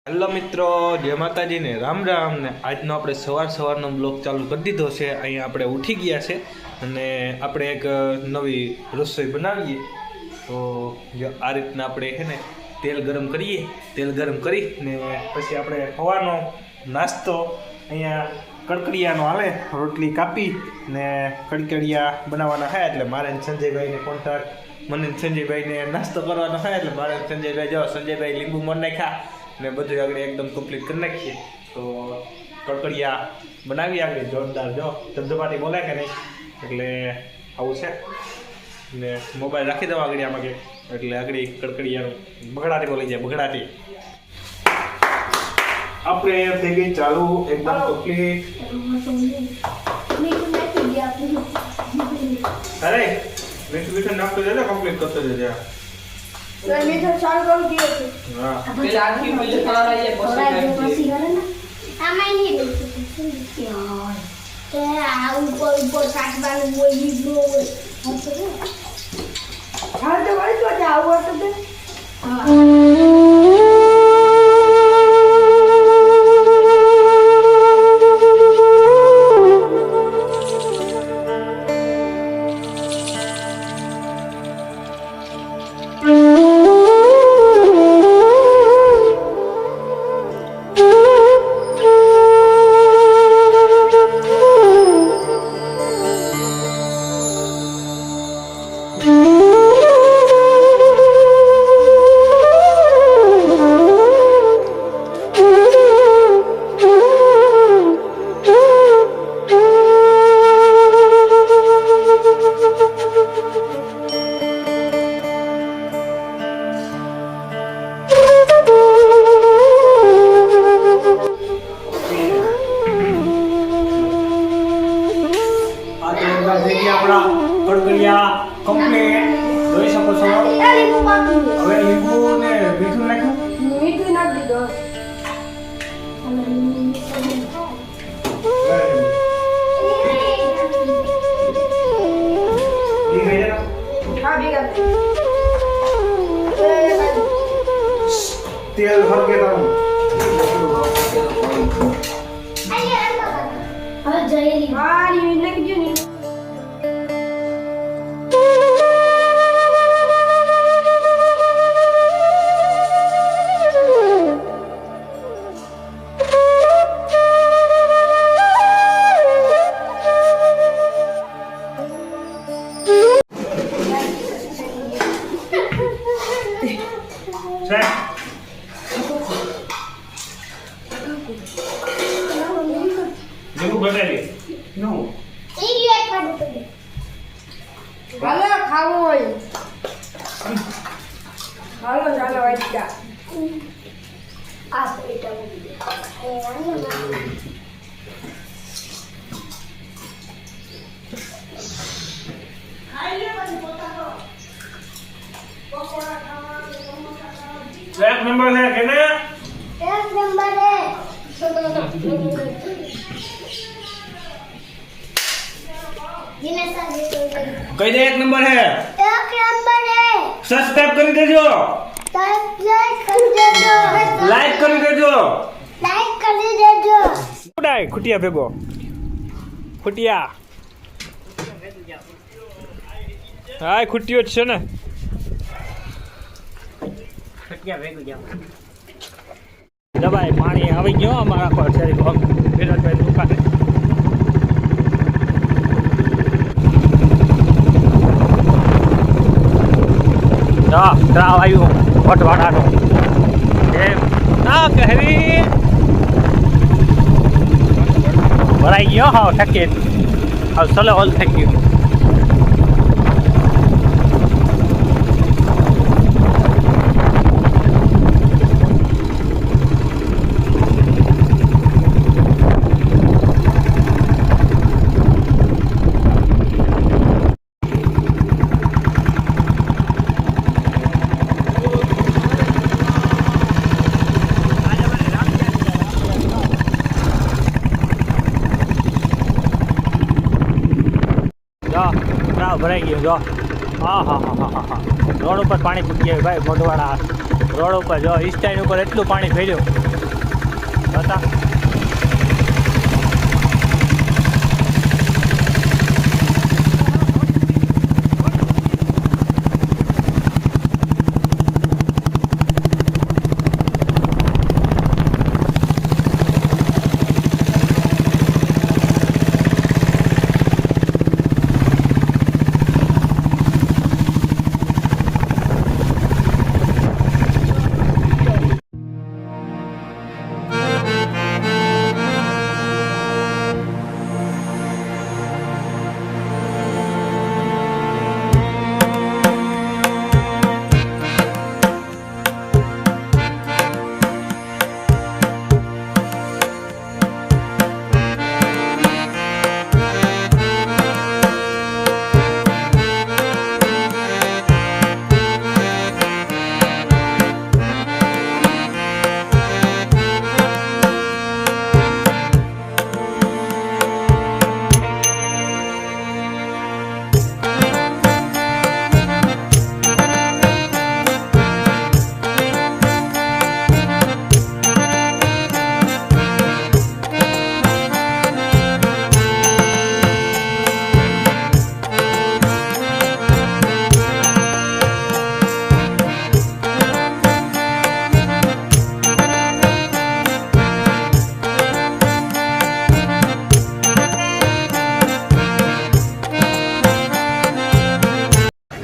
Hello મિત્રો, જય માતાજી ને રામ રામ ને આજનો આપણે સવારનો બ્લોગ ચાલુ કરી દીધો છે। અહીંયા આપણે ઉઠી ગયા છે અને આપણે એક નવી રસોઈ બનાવીએ। તો આ રીતના આપણે છે ને તેલ ગરમ કરીએ, તેલ ગરમ કરી ને પછી આપણે સવારનો નાસ્તો અહીંયા કડકડિયાનો હાલે, રોટલી કાપી ને કડકડિયા બનાવવાના થાય એટલે મારે સંજયભાઈને કોન્ટ્રાક્ટ, મને સંજયભાઈને નાસ્તો કરવાનો થાય એટલે મારે સંજયભાઈ જાઓ, સંજયભાઈ લીંબુ મર નાખ્યા ને બધું આગળ એકદમ કમ્પ્લીટ કરી નાખીએ। તો કડકડિયા બનાવી આગળ જોરદાર, જો ધબધબાટી બોલાય કે નહીં, એટલે આવું છે ને મોબાઈલ રાખી દો આગળ આમાં કે એટલે આગળ કડકડિયાનું બગડાટી બોલી જાય, બગડાટી આપણે થઈ ગઈ ચાલુ એકદમ કમ્પ્લીટ। અરે મીઠું નાખતો જજો, કમ્પ્લીટ કરતો જજો। मीठो चालू करू दियो छे। हां પેલા આખી બોલે ખરાઈએ પછી करे ना आमाय नहीं दे यार ते आ ऊपर ऊपर काटવાનું હોય લીબડો હોય હા તો વળી તો આવો તો બે હા કડકડિયા કમ્પ્લીટ જોઈ શકો છો। હવે લીંબુ ને મીઠું નાખ્યું, મીઠું નાખ દીધો હા ભેગા તેલ ભરકે દઉં હવે જયેલી વાળી નાખજો ને લીંબુ બગાડી નો હાલો ખાવો હોય હાલો ચાલો વાટકા આ પેટા એક નંબર છે કે ને એક નંબર હે કહી દે એક નંબર છે, એક નંબર હે સબસ્ક્રાઇબ કરી દેજો, લાઈક કરી દેજો, લાઈક કરી દેજો ઉડાય ખુટિયા ભેગો ખુટિયા હાય ખુટિયો જ છે ને દબાઈ પાણી આવી ગયો અમારા પર શેરી ભાગ વિરાટભાઈ દુકાને। ત્રાવ આવ્યું વટવાડાનું એમ ના કહેવી ભરાઈ ગયો, હા ઠકે હવે ચલો હોલ થઈ ગયું। ભરાઈ ગયો જો, હા હા હા હા હા રોડ ઉપર પાણી પૂકી ગયું ભાઈ મોઢવાડા। રોડ ઉપર જો સ્ટેન્ડ ઉપર એટલું પાણી ફેર્યું હતા.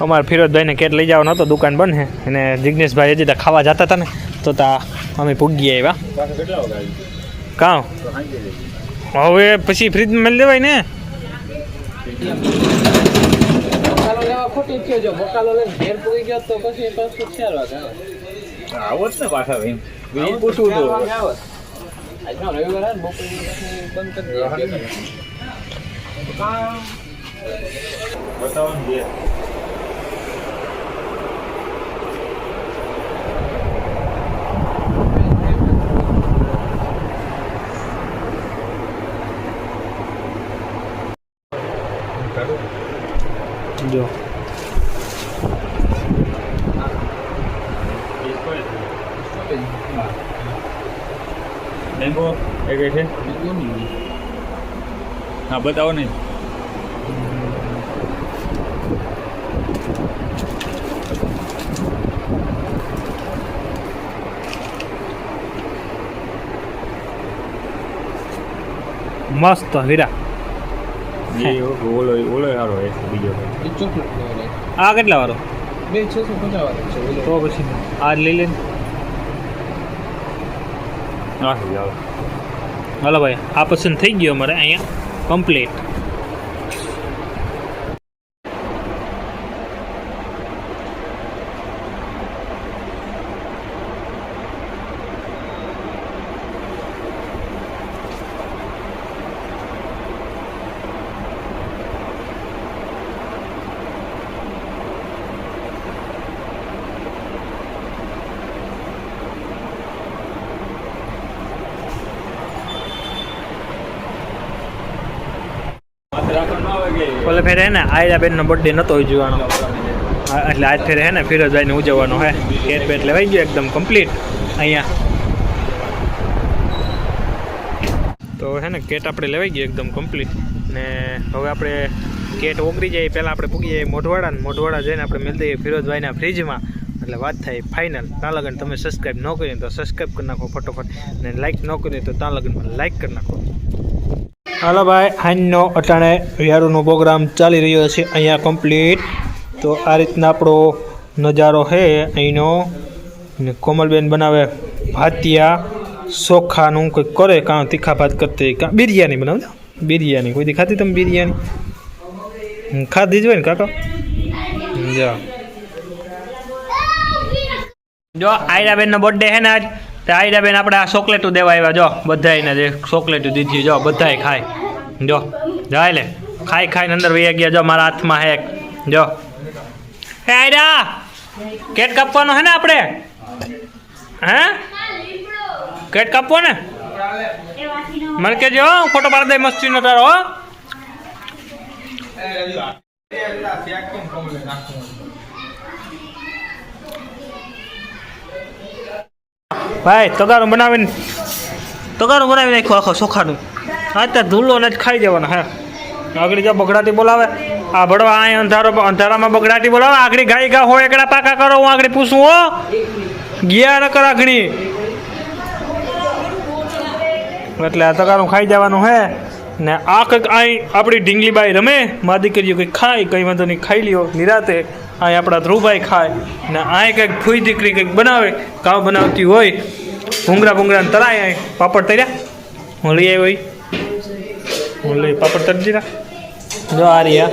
અમારે ફિરોજભાઈને કેટ લઈ જવાનો હતો, દુકાન બંધ છે અને જિગ્નેશભાઈ હજી ત્યાં ખાવા જતા હતા ને તો તા અમે પૂગી આવ્યા. કાં હવે પછી ફ્રીજમાં મળી દેવાય ને. બકાલો લેવા ખોટી થયો જો બકાલો લઈને ઘેર પૂરી ગયો તો પછી પાછું 4 વાગે આવત ને પાછા એમ પૂછવું તો આજનો રવિવાર ને બપોરે બંધ કરી દે બતાવો ને જો મેંગો એ કઈ છે? હા બતાવો ને. મસ્ત હીરા. એ ઓલો સારો છે બીજો. આ કેટલા વાળો? 2650 વાળો છે તો પછી આ લઈ લે. હા ચાલો હાલો ભાઈ, આ પસંદ થઈ ગયો અમારે અહીંયા કમ્પ્લીટ. ઓલે ફેરે હે ને આયરાબેનનો બર્થડે નહોતો ઉજવવાનો, એટલે આજ ફેરે હે ને ફિરોજભાઈને ઉજવવાનો હે. કેટ બેટ લેવાઈ ગયો એકદમ કમ્પ્લીટ અહીંયા. તો હે ને કેટ આપણે લેવાઈ ગયો એકદમ કમ્પ્લીટ ને હવે આપણે કેટ ઓગળી જાય પહેલાં આપણે પૂગી જઈએ મોઢવાડા ને મોઢવાડા જઈને આપણે મેળ દઈએ ફિરોજભાઈના ફ્રીજમાં, એટલે વાત થાય ફાઇનલ. ત્યાં લગન તમે સબસ્ક્રાઈબ ન કરી તો સબસ્ક્રાઈબ કરી નાખો ફટોફટ, ને લાઇક ન કરી તો ત્યાં લગનમાં લાઇક કરી નાખો. હાલો ભાઈ, હાંજનો અટાણે વિહારોનો પ્રોગ્રામ ચાલી રહ્યો છે અહીંયા કમ્પ્લીટ. તો આ રીતના આપણો નજારો છે અહીંનો. ને કોમલબેન બનાવે ભાતિયા ચોખાનું કંઈક કરે, કાં તીખા ભાત કરતી, કાં બિરયાની બનાવજો. બિરયાની કોઈથી ખાધી તમે? બિરયાની ખાધી જ હોય ને કાકા? જો આયરાબેનનો બર્થડે છે ને આજ, તો આયરાબેન આપણે આ ચોકલેટું દેવા આવ્યા. જો બધાને જે ચોકલેટું દીધી, જો બધાય ખાય. જો જાય લે ખાઈ ખાઈને અંદર વહી ગયા. જો મારા હાથમાં હે જો. હે આયરા, કેક કાપવાનો હે ને આપણે? હે કેક કાપવો ને? મને કહેજો ફોટો પાડી દે મસ્તીનો તારો. ભાઈ તગારું બનાવીને નાખ્યું આખો ચોખાનું હા ત્યાં ધૂલો ને જ ખાઈ જવાના હા આગળ જો બગડાટી બોલાવે આ ભડવા અહીં અંધારામાં બગડાટી બોલાવે આગળ ગાય ગા હોય એકડા પાકા કરો હું આગળ પૂછું હો ગયા ન કર આગળ એટલે આ તગારું ખાઈ જવાનું હે ને આ કંઈક અહીં આપણી ઢીંગલીબાઈ રમે મા દીકરીઓ કંઈક ખાય કંઈ વાંધો નહીં ખાઈ લ્યો નિરાતે અહીં આપણા ધ્રુવભાઈ ખાય ને અહીં કંઈક ફૂઈ દીકરી કંઈક બનાવે કામ બનાવતી હોય ભૂંગરાને તરાય અહીં પાપડ તર્યા હું લઈ આવ્યો લઈ પાપડ તરી દીધા જો આ રહ્યા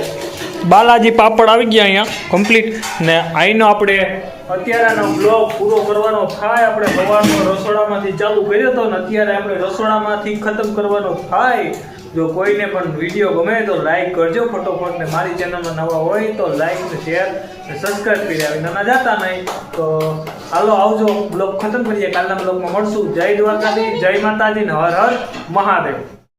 બાલાજી પાપડ આવી ગયા અહીંયા કમ્પ્લીટ ને અહીંનો આપણે અત્યારેનો બ્લોગ પૂરો કરવાનો થાય આપણે સવારનો રસોડામાંથી ચાલુ કર્યો હતો ને અત્યારે આપણે રસોડામાંથી ખતમ કરવાનો થાય જો કોઈને પણ વિડીયો ગમે તો લાઈક કરજો ફટોફટ ને મારી ચેનલમાં નવા હોય તો લાઈક ને શેર ને સબસ્ક્રાઈબ કરી આવી નાના જાતા નહીં તો હાલો આવજો બ્લોગ ખતમ કરીએ કાલના બ્લોગમાં મળશું જય દ્વારકાધીશ જય માતાજી ને હર હર મહાદેવ